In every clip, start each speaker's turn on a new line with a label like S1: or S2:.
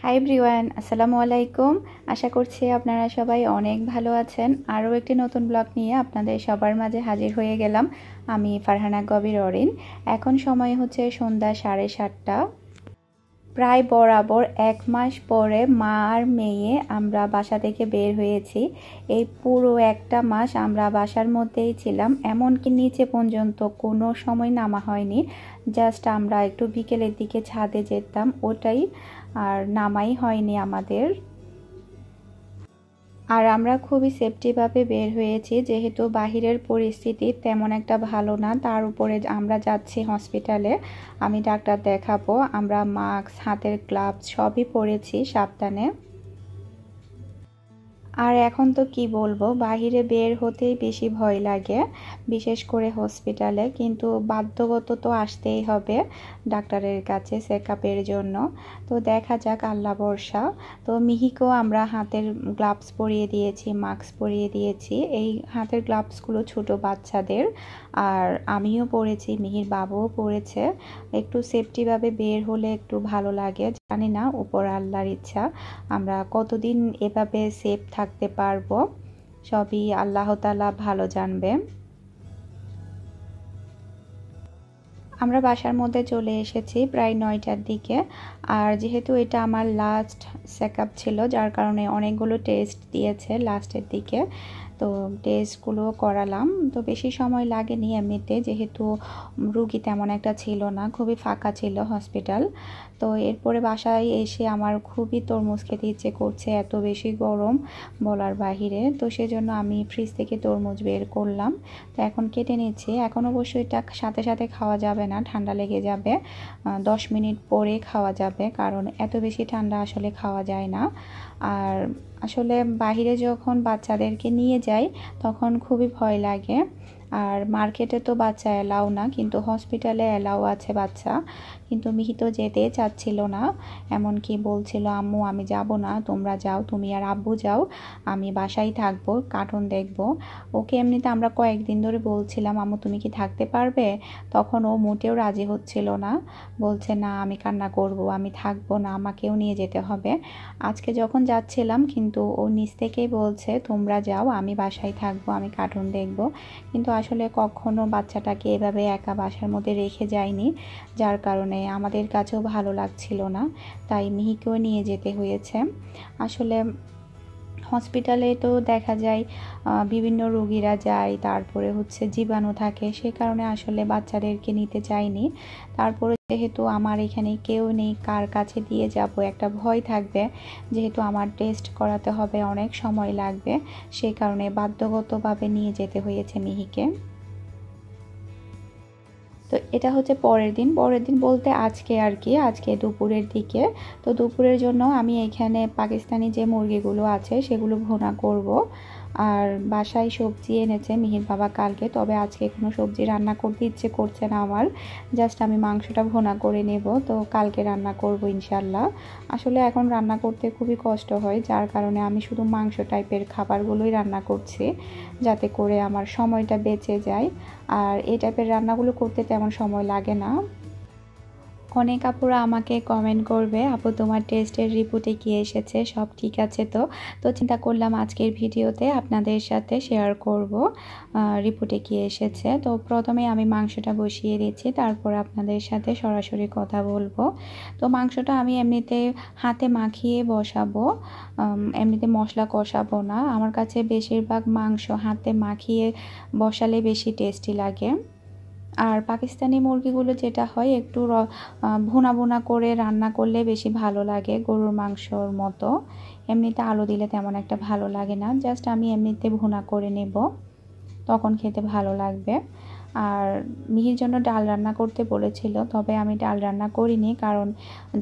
S1: Hi everyone, আসসালামু আলাইকুম। আশা করছি আপনারা সবাই অনেক ভালো আছেন। আরও একটি নতুন ব্লগ নিয়ে আপনাদের সবার মাঝে হাজির হয়ে গেলাম। আমি ফারহানা গবির অরিন। এখন সময় হচ্ছে সন্ধ্যা 7:30। প্রায় বরাবর 1 মাস পরে মা আর মেয়ে আমরা বাসা থেকে বের হয়েছি। এই পুরো একটা মাস আমরা বাসার মধ্যেই ছিলাম, এমনকি নিচে পর্যন্ত কোনো সময় নামা হয়নি। জাস্ট আমরা একটু বিকেলের দিকে ছাদে যেতাম, ওটাই, আর নামাই হয়নি আমাদের। আর আমরা খুবই সেফটিভাবে বের হয়েছি, যেহেতু বাহিরের পরিস্থিতি তেমন একটা ভালো না। তার উপরে আমরা যাচ্ছি হসপিটালে, আমি ডাক্তার দেখাবো। আমরা মাস্ক, হাতের গ্লাভস সবই পরেছি সাবধানে। আর এখন তো কি বলবো, বাহিরে বের হতেই বেশি ভয় লাগে, বিশেষ করে হসপিটালে। কিন্তু বাধ্যগত তো আসতেই হবে ডাক্তারের কাছে চেকআপের জন্য। তো দেখা যাক, আল্লাহ ভরসা। তো মিহিকেও আমরা হাতের গ্লাভস পরিয়ে দিয়েছি, মাস্ক পরিয়ে দিয়েছি। এই হাতের গ্লাভসগুলো ছোট বাচ্চাদের, আর আমিও পরেছি, মিহির বাবুও পরেছে। একটু সেফটিভাবে বের হলে একটু ভালো লাগে। জানি না, উপর আল্লাহর ইচ্ছা আমরা কতদিন এভাবে সেফ থাকতে পারবো, সবই আল্লাহ তাআলা ভালো জানবে। আমরা বাসার মধ্যে চলে এসেছি প্রায় 9টার দিকে। আর যেহেতু এটা আমার লাস্ট চেকআপ ছিল, যার কারণে অনেকগুলো টেস্ট দিয়েছে লাস্টের দিকে। তো টেস্টগুলো করালাম। তো বেশি সময় লাগেনি এমনিতে, যেহেতু রুগী তেমন একটা ছিল না, খুবই ফাঁকা ছিল হসপিটাল। তো এরপরে বাসায় এসে আমার খুবই তরমুজ খেতে ইচ্ছে করছে, এত বেশি গরম বলার বাহিরে। তো সেজন্য আমি ফ্রিজ থেকে তরমুজ বের করলাম। তো এখন কেটে নিচ্ছি। এখন অবশ্যই এটা সাথে সাথে খাওয়া যাবে না, ঠান্ডা লেগে যাবে। 10 মিনিট পরে খাওয়া যাবে, কারণ এত বেশি ঠান্ডা আসলে খাওয়া যায় না। আর আসলে বাহিরে যখন বাচ্চাদেরকে নিয়ে যাই তখন খুবই ভয় লাগে। আর মার্কেটে তো বাচ্চা এলাও না, কিন্তু হসপিটালে এলাও আছে বাচ্চা। কিন্তু মিহি তো যেতে চাচ্ছিল না, এমনকি বলছিল, আম্মু আমি যাব না, তোমরা যাও, তুমি আর আব্বু যাও, আমি বাসায় থাকবো, কার্টুন দেখবো। ওকে এমনিতে আমরা কয়েকদিন ধরে বলছিলাম, আম্মু তুমি কি থাকতে পারবে? তখন ও মোটেও রাজি হচ্ছিল না, বলছে না আমি কান্না করব, আমি থাকবো না, আমাকেও নিয়ে যেতে হবে। আজকে যখন যাচ্ছিলাম, কিন্তু ও নিজ থেকেই বলছে তোমরা যাও, আমি বাসায় থাকবো, আমি কার্টুন দেখবো। কিন্তু আসলে কখনো বাচ্চাটাকে এভাবে একা বাসার মধ্যে রেখে যায়নি, যার কারণে আমাদের কাছেও ভালো লাগছিল না, তাই মিহিকেও নিয়ে যেতে হয়েছে। আসলে হসপিটালে তো দেখা যায় বিভিন্ন রোগীরা যায়, তারপরে হচ্ছে জীবাণু থাকে, সে কারণে আসলে বাচ্চাদেরকে নিতে চাইনি। তারপরে যেহেতু আমার এখানে কেউ নেই, কার কাছে দিয়ে যাব, একটা ভয় থাকবে, যেহেতু আমার টেস্ট করাতে হবে, অনেক সময় লাগবে, সেই কারণে বাধ্যগতভাবে নিয়ে যেতে হয়েছে মিহিকে। তো এটা হচ্ছে পরের দিন বলতে আজকে আর কি, আজকে দুপুরের দিকে। তো দুপুরের জন্য আমি এখানে পাকিস্তানি যে মুরগিগুলো আছে সেগুলো ভুনা করব। আর বাসায় সবজি এনেছে মিহির বাবা কালকে, তবে আজকে কোনো সবজি রান্না করতে ইচ্ছে করছে না আমার, জাস্ট আমি মাংসটা ভুনা করে নেব। তো কালকে রান্না করব ইনশাল্লাহ। আসলে এখন রান্না করতে খুবই কষ্ট হয়, যার কারণে আমি শুধু মাংস টাইপের খাবারগুলোই রান্না করছি, যাতে করে আমার সময়টা বেঁচে যায়। আর এই টাইপের রান্নাগুলো করতে তেমন সময় লাগে না। অনেক আপুরা আমাকে কমেন্ট করবে, আপু তোমার টেস্টের রিপোর্টে কি এসেছে, সব ঠিক আছে? তো তো চিন্তা করলাম আজকের ভিডিওতে আপনাদের সাথে শেয়ার করব রিপোর্টে কি এসেছে। তো প্রথমে আমি মাংসটা বসিয়ে দিচ্ছি, তারপর আপনাদের সাথে সরাসরি কথা বলবো। তো মাংসটা আমি এমনিতে হাতে মাখিয়ে বসাবো, এমনিতে মশলা কষাবো না। আমার কাছে বেশিরভাগ মাংস হাতে মাখিয়ে বসালে বেশি টেস্টি লাগে। আর পাকিস্তানি মুরগিগুলো যেটা হয়, একটু ভুনা ভুনা করে রান্না করলে বেশি ভালো লাগে, গরুর মাংসর মতো। এমনিতে আলু দিলে তেমন একটা ভালো লাগে না, জাস্ট আমি এমনিতে ভুনা করে নেব, তখন খেতে ভালো লাগবে। আর মিহির জন্য ডাল রান্না করতে বলেছিল, তবে আমি ডাল রান্না করিনি, কারণ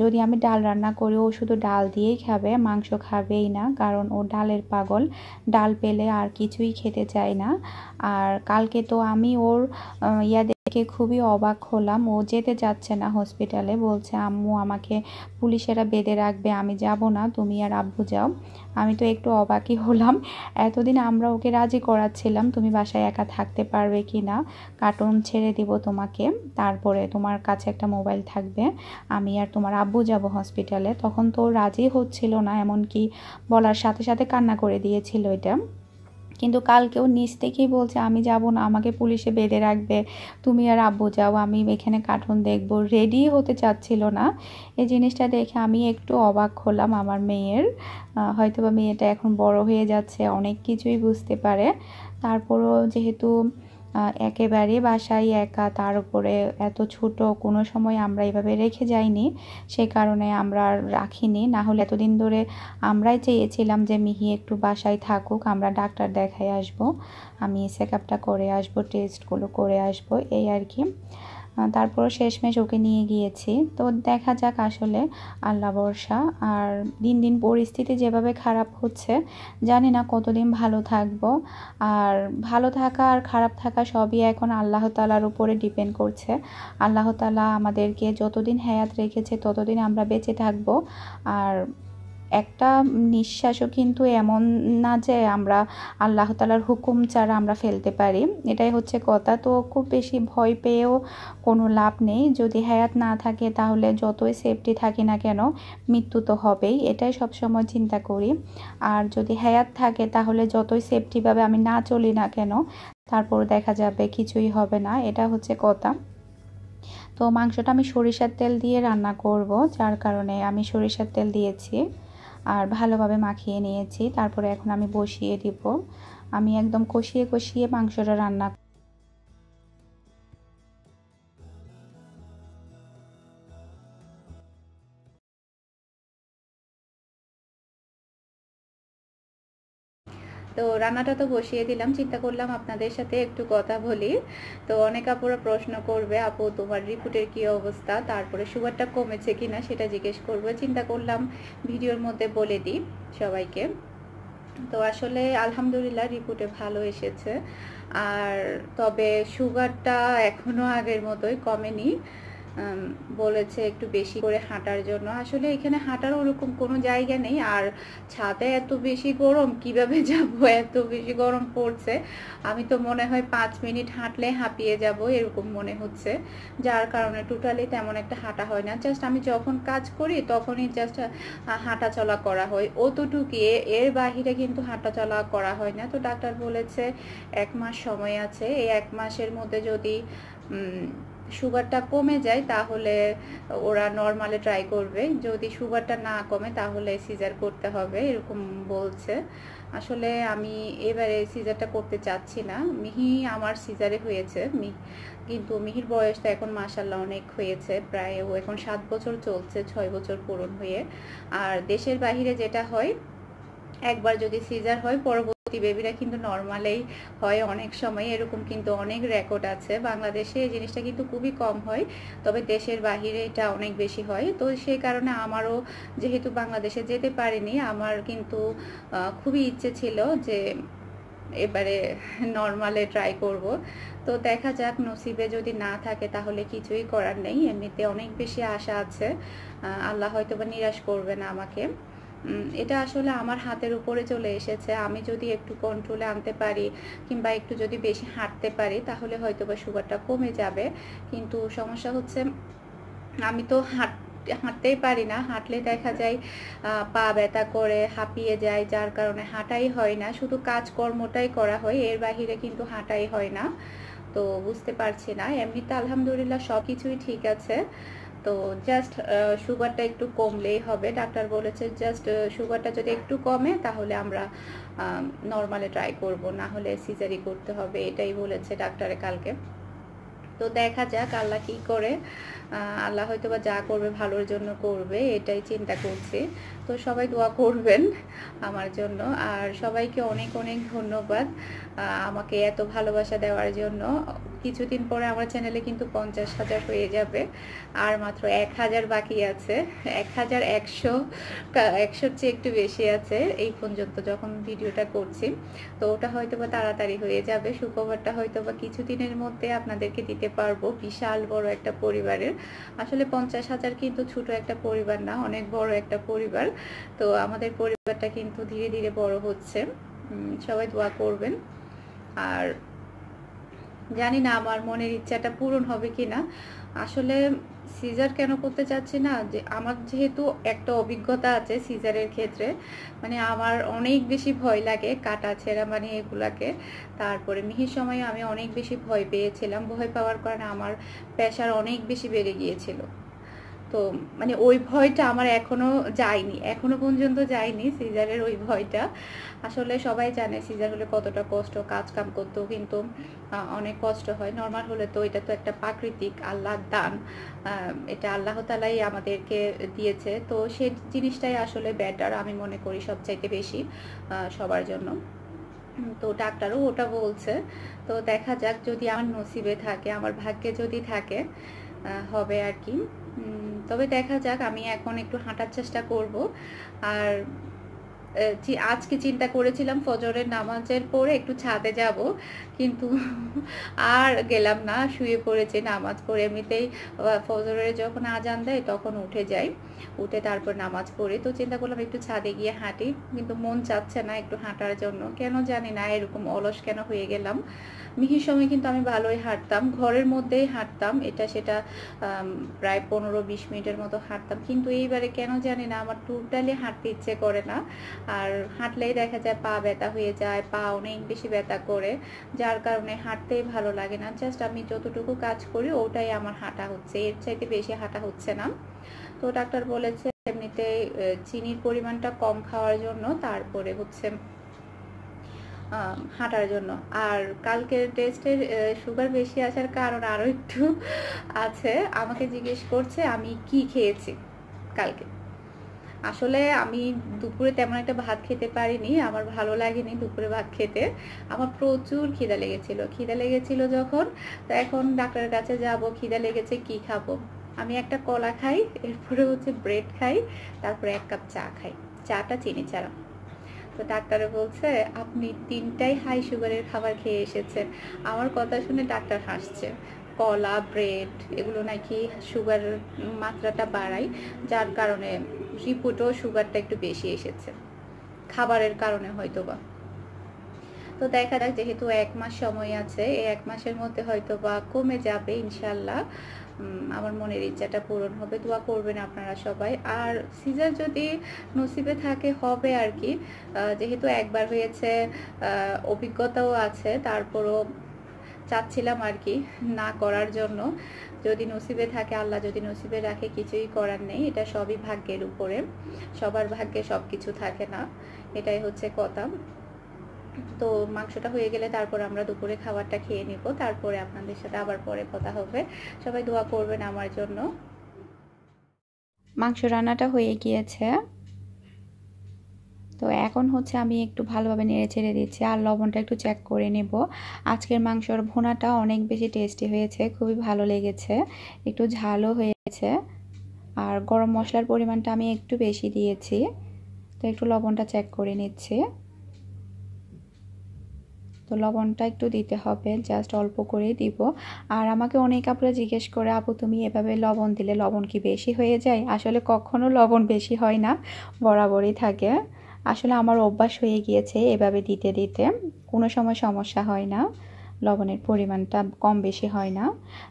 S1: যদি আমি ডাল রান্না করি ও শুধু ডাল দিয়েই খাবে, মাংস খাবেই না, কারণ ও ডালের পাগল, ডাল পেলে আর কিছুই খেতে চায় না। আর কালকে তো আমি ওর দেখে খুবই অবাক হলাম। ও যেতে চাচ্ছে না হসপিটালে, বলছে আম্মু আমাকে পুলিশেরা বেঁধে রাখবে, আমি যাব না, তুমি আর আব্বু যাও। আমি তো একটু অবাকই হলাম। এতদিন আমরা ওকে রাজি করাচ্ছিলাম তুমি বাসায় একা থাকতে পারবে কি না, কার্টুন ছেড়ে দিব তোমাকে, তারপরে তোমার কাছে একটা মোবাইল থাকবে, আমি আর তোমার আব্বু যাব হসপিটালে। তখন তো রাজি হচ্ছিল না, এমনকি বলার সাথে সাথে কান্না করে দিয়েছিল এটা। কিন্তু কালকেও নিচ থেকেই বলছে আমি যাব না, আমাকে পুলিশে বেঁধে রাখবে, তুমি আর আব্বু যাও, আমি এখানে কার্টুন দেখব। রেডি হতে চাচ্ছিল না। এই জিনিসটা দেখে আমি একটু অবাক হলাম আমার মেয়ের। হয়তোবা মেয়েটা এখন বড় হয়ে যাচ্ছে, অনেক কিছুই বুঝতে পারে। তারপরও যেহেতু একেবারে বাসায় একা, তার উপরে এত ছোট, কোনো সময় আমরা এভাবে রেখে যাইনি, সে কারণে আমরা আর রাখিনি। না হলে এতদিন ধরে আমরাই চেয়েছিলাম যে মিহি একটু বাসায় থাকুক, আমরা ডাক্তার দেখাই আসব, আমি চেক আপটা করে আসবো, টেস্টগুলো করে আসবো, এই আর কি। তারপর শেষমেশ ওকে নিয়ে গিয়েছি। তো দেখা যাক, আসলে আল্লাহ ভরসা। আর দিন দিন পরিস্থিতি যেভাবে খারাপ হচ্ছে, জানি না কতদিন ভালো থাকবো। আর ভালো থাকা আর খারাপ থাকা সবই এখন আল্লাহ তাআলার উপরে ডিপেন্ড করছে। আল্লাহ তাআলা আমাদেরকে যতদিন হায়াত রেখেছে ততদিন আমরা বেঁচে থাকবো। আর একটা নিঃশ্বাসও কিন্তু এমন না যে আমরা আল্লাহ তাআলার হুকুম ছাড়া আমরা ফেলতে পারি, এটাই হচ্ছে কথা। তো খুব বেশি ভয় পেয়েও কোনো লাভ নেই। যদি হায়াত না থাকে তাহলে যতই সেফটি থাকি না কেন, মৃত্যু তো হবেই, এটাই সবসময় চিন্তা করি। আর যদি হায়াত থাকে তাহলে যতই সেফটিভাবে আমি না চলি না কেন, তারপর দেখা যাবে কিছুই হবে না, এটা হচ্ছে কথা। তো মাংসটা আমি সরিষার তেল দিয়ে রান্না করব, যার কারণে আমি সরিষার তেল দিয়েছি আর ভালোভাবে মাখিয়ে নিয়েছি। তারপরে এখন আমি বসিয়ে দিব। আমি একদম কষিয়ে কষিয়ে মাংসটা রান্না। তো রান্নাটা তো বসিয়ে দিলাম, চিন্তা করলাম আপনাদের সাথে একটু কথা বলি। তো অনেক আপুরা প্রশ্ন করবে, আপু তোমার রিপোর্টের কি অবস্থা, তারপরে সুগারটা কমেছে কিনা সেটা জিজ্ঞেস করবে। চিন্তা করলাম ভিডিওর মধ্যে বলে দিই সবাইকে। তো আসলে আলহামদুলিল্লাহ রিপোর্টে ভালো এসেছে। আর তবে সুগারটা এখনও আগের মতোই কমেনি। বলেছে একটু বেশি করে হাঁটার জন্য। আসলে এখানে হাঁটার ওরকম কোনো জায়গা নেই, আর ছাদে এত বেশি গরম, কিভাবে যাব, এত বেশি গরম পড়ছে। আমি তো মনে হয় 5 মিনিট হাঁটলে হাঁপিয়ে যাব এরকম মনে হচ্ছে, যার কারণে টোটালি তেমন একটা হাঁটা হয় না। জাস্ট আমি যখন কাজ করি তখনই জাস্ট হাঁটা চলা করা হয়, অতটুকু, এর বাহিরে কিন্তু হাঁটা চলা করা হয় না। তো ডাক্তার বলেছে 1 মাস সময় আছে, এই 1 মাসের মধ্যে যদি সুগারটা কমে যায় তাহলে ওরা নর্মালে ট্রাই করবে, যদি সুগারটা না কমে তাহলে সিজার করতে হবে এরকম বলছে। আসলে আমি এবারে সিজারটা করতে চাচ্ছি না। মিহি আমার সিজারে হয়েছে, কিন্তু মিহির বয়সটা এখন মাশাআল্লাহ অনেক হয়েছে, প্রায় ও এখন 7 বছর চলছে, 6 বছর পূরণ হয়ে। আর দেশের বাহিরে যেটা হয়, একবার যদি সিজার হয় পরবর্তী বেবিরা কিন্তু নর্মালেই হয় অনেক সময়, এরকম কিন্তু অনেক রেকর্ড আছে। বাংলাদেশে এই জিনিসটা কিন্তু খুবই কম হয়, তবে দেশের বাহিরে এটা অনেক বেশি হয়। তো সেই কারণে আমারও যেহেতু বাংলাদেশে যেতে পারিনি, আমার কিন্তু খুবই ইচ্ছে ছিল যে এবারে নর্মালে ট্রাই করব। তো দেখা যাক, নসিবে যদি না থাকে তাহলে কিছুই করার নেই। এমনিতে অনেক বেশি আশা আছে, আল্লাহ হয়তো বা নিরাশ করবে না আমাকে। এটা আসলে আমার হাতের উপরে চলে এসেছে। আমি যদি একটু কন্ট্রোলে আনতে পারি কিংবা একটু যদি বেশি হাঁটতে পারি তাহলে হয়তো বা সুগারটা কমে যাবে। কিন্তু সমস্যা হচ্ছে আমি তো হাঁটতেই পারি না, হাঁটলে দেখা যায় পা ব্যথা করে, হাঁপিয়ে যায়, যার কারণে হাঁটাই হয় না, শুধু কাজকর্মটাই করা হয়, এর বাহিরে কিন্তু হাঁটাই হয় না। তো বুঝতে পারছি না। এমনিতে আলহামদুলিল্লাহ সব কিছুই ঠিক আছে। তো জাস্ট সুগারটা একটু কমলেই হবে। ডাক্তার বলেছে জাস্ট সুগারটা যদি একটু কমে তাহলে আমরা নর্মালে ট্রাই করব, না হলে সিজারি করতে হবে, এটাই বলেছে ডাক্তারে কালকে। তো দেখা যাক আল্লাহ কি করে। আল্লাহ হয়তো বা যা করবে ভালোর জন্য করবে, এটাই চিন্তা করছি। তো সবাই দোয়া করবেন আমার জন্য। আর সবাইকে অনেক অনেক ধন্যবাদ আমাকে এত ভালোবাসা দেওয়ার জন্য। কিছুদিন পরে আমার চ্যানেলে কিন্তু 50,000 হয়ে যাবে, আর মাত্র 1,000 বাকি আছে। 1,100 চেয়ে একটু বেশি আছে এই পর্যন্ত যখন ভিডিওটা করছি। তো ওটা হয়তো বা তাড়াতাড়ি হয়ে যাবে। সুখবরটা হয়তো বা কিছুদিনের মধ্যে আপনাদেরকে দিতে পারবো। বিশাল বড় একটা পরিবারের, আসলে 50,000 কিন্তু ছোট একটা পরিবার না, অনেক বড় একটা পরিবার। তো আমাদের পরিবারটা কিন্তু ধীরে ধীরে বড় হচ্ছে। সবাই দোয়া করবেন। আর জানি না আমার মনের ইচ্ছাটা পূরণ হবে কিনা। আসলে সিজার কেন করতে চাচ্ছি না, যে আমার যেহেতু একটা অভিজ্ঞতা আছে সিজারের ক্ষেত্রে, মানে আমার অনেক বেশি ভয় লাগে কাটা ছেঁড়া মানে এগুলাকে। তারপরে মিহির সময় আমি অনেক বেশি ভয় পেয়েছিলাম, ভয় পাওয়ার কারণে আমার প্রেশার অনেক বেশি বেড়ে গিয়েছিল। তো মানে ওই ভয়টা আমার এখনো পর্যন্ত যায়নি সিজারের ওই ভয়টা। আসলে সবাই জানে সিজার হলে কতটা কষ্ট, কাজ কাম করতেও কিন্তু অনেক কষ্ট হয়। নর্মাল হলে তো এটা তো একটা প্রাকৃতিক আল্লাহর দান, এটা আল্লাহ তাআলাই আমাদেরকে দিয়েছে। তো সেই জিনিসটাই আসলে বেটার আমি মনে করি সবচাইতে বেশি সবার জন্য। তো ডাক্তারও ওটা বলছে। তো দেখা যাক, যদি আমার নসিবে থাকে, আমার ভাগ্যে যদি থাকে হবে আর কি। তবে দেখা যাক, আমি এখন একটু হাঁটার চেষ্টা করব। আর আজকে চিন্তা করেছিলাম ফজরের নামাজের পরে একটু ছাদে যাব, কিন্তু আর গেলাম না, শুয়ে পড়েছি নামাজ পড়ে। এমনিতেই ফজরের যখন আজান দেয় তখন উঠে যাই, উঠে তারপর নামাজ পড়ি। তো চিন্তা করলাম একটু ছাদে গিয়ে হাঁটি, কিন্তু মন চাচ্ছে না একটু হাঁটার জন্য, কেন জানি না এরকম অলস কেন হয়ে গেলাম। মিহির সময় কিন্তু আমি ভালোই হাঁটতাম, ঘরের মধ্যেই হাঁটতাম, এটা সেটা প্রায় 15-20 মিনিটের মতো হাঁটতাম। কিন্তু এইবারে কেন জানি না আমার টোটালি হাঁটতে ইচ্ছে করে না। আর হাঁটলেই দেখা যায় পা ব্যথা হয়ে যায়, পা অনেক বেশি ব্যথা করে, যার কারণে হাঁটতেই ভালো লাগে না। জাস্ট আমি যতটুকু কাজ করি ওটাই আমার হাঁটা হচ্ছে, এর চাইতে বেশি হাঁটা হচ্ছে না। তো ডাক্তার বলেছে এমনিতে চিনির পরিমাণটা কম খাওয়ার জন্য, তারপরে হচ্ছে হাঁটার জন্য। আর কালকের টেস্টের সুগার বেশি আসার কারণ আরও একটু আছে। আমাকে জিজ্ঞেস করছে আমি কি খেয়েছি কালকে। আসলে আমি দুপুরে তেমন একটা ভাত খেতে পারিনি, আমার ভালো লাগেনি দুপুরে ভাত খেতে। আমার প্রচুর খিদা লেগেছিল যখন। তো এখন ডাক্তারের কাছে যাব, খিদা লেগেছে কি খাবো। আমি একটা কলা খাই, এরপরে হচ্ছে ব্রেড খাই, তারপরে 1 কাপ চা খাই, চাটা চিনি ছাড়া। তো ডাক্তারে বলছে আপনি 3টাই হাই সুগারের খাবার খেয়ে এসেছেন। আমার কথা শুনে ডাক্তার হাসছে। কলা, ব্রেড এগুলো নাকি সুগার মাত্রাটা বাড়ায়, যার কারণে রিপোর্টও সুগারটা একটু বেশি এসেছে, খাবারের কারণে হয়তোবা। তো দেখা যাক, যেহেতু 1 মাস সময় আছে, এই 1 মাসের মধ্যে হয়তোবা কমে যাবে ইনশাল্লাহ। আমার মনের ইচ্ছাটা পূরণ হবে, দোয়া করবেন আপনারা সবাই। আর সিজার যদি নসিবে থাকে হবে আর কি, যেহেতু একবার হয়েছে, অভিজ্ঞতাও আছে, তারপরও চাচ্ছিলাম আর কি না করার জন্য। যদি নসিবে থাকে, আল্লাহ যদি নসিবে রাখে, কিছুই করার নেই, এটা সবই ভাগ্যের উপরে, সবার ভাগ্যে সব কিছু থাকে না, এটাই হচ্ছে কথা। তো মাংসটা হয়ে গেলে তারপর আমরা দুপুরে খাবারটা খেয়ে নিব, তারপরে আপনাদের সাথে আবার পরে কথা হবে। সবাই দোয়া করবেন আমার জন্য। মাংস রান্নাটা হয়ে গিয়েছে, তো এখন হচ্ছে আমি একটু ভালোভাবে নেড়ে ছেড়ে দিচ্ছি, আর লবণটা একটু চেক করে নেব। আজকের মাংসর ভুনাটা অনেক বেশি টেস্টি হয়েছে, খুবই ভালো লেগেছে, একটু ঝালও হয়েছে। আর গরম মশলার পরিমাণটা আমি একটু বেশি দিয়েছি, তো একটু লবণটা চেক করে নিচ্ছি। তো লবণটা একটু দিতে হবে, জাস্ট অল্প করেই দিব। আর আমাকে অনেক আপুরা জিজ্ঞেস করে আপু তুমি এভাবে লবণ দিলে লবণ কি বেশি হয়ে যায়? আসলে কখনো লবণ বেশি হয় না, বরাবরই থাকে। আসলে আমার অভ্যাস হয়ে গিয়েছে এভাবে দিতে দিতে, কোনো সময় সমস্যা হয় না, লবণের পরিমাণটা কম বেশি হয় না।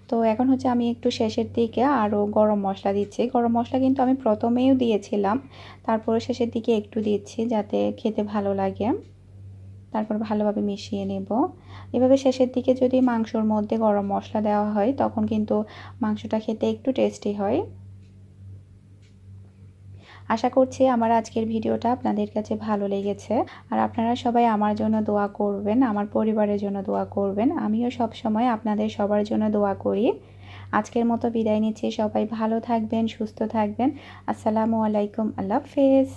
S1: তো এখন হচ্ছে আমি একটু শেষের দিকে আরও গরম মশলা দিচ্ছি। গরম মশলা কিন্তু আমি প্রথমেও দিয়েছিলাম, তারপরে শেষের দিকে একটু দিচ্ছি যাতে খেতে ভালো লাগে। তারপর ভালোভাবে মিশিয়ে নেব। এভাবে শেষের দিকে যদি মাংসর মধ্যে গরম মশলা দেওয়া হয় তখন কিন্তু মাংসটা খেতে একটু টেস্টি হয়। আশা করছি আমার আজকের ভিডিওটা আপনাদের কাছে ভালো লেগেছে। আর আপনারা সবাই আমার জন্য দোয়া করবেন, আমার পরিবারের জন্য দোয়া করবেন। আমিও সব সময় আপনাদের সবার জন্য দোয়া করি। আজকের মতো বিদায় নিচ্ছি, সবাই ভালো থাকবেন, সুস্থ থাকবেন। আসসালামু আলাইকুম, আল্লাহ হাফেজ।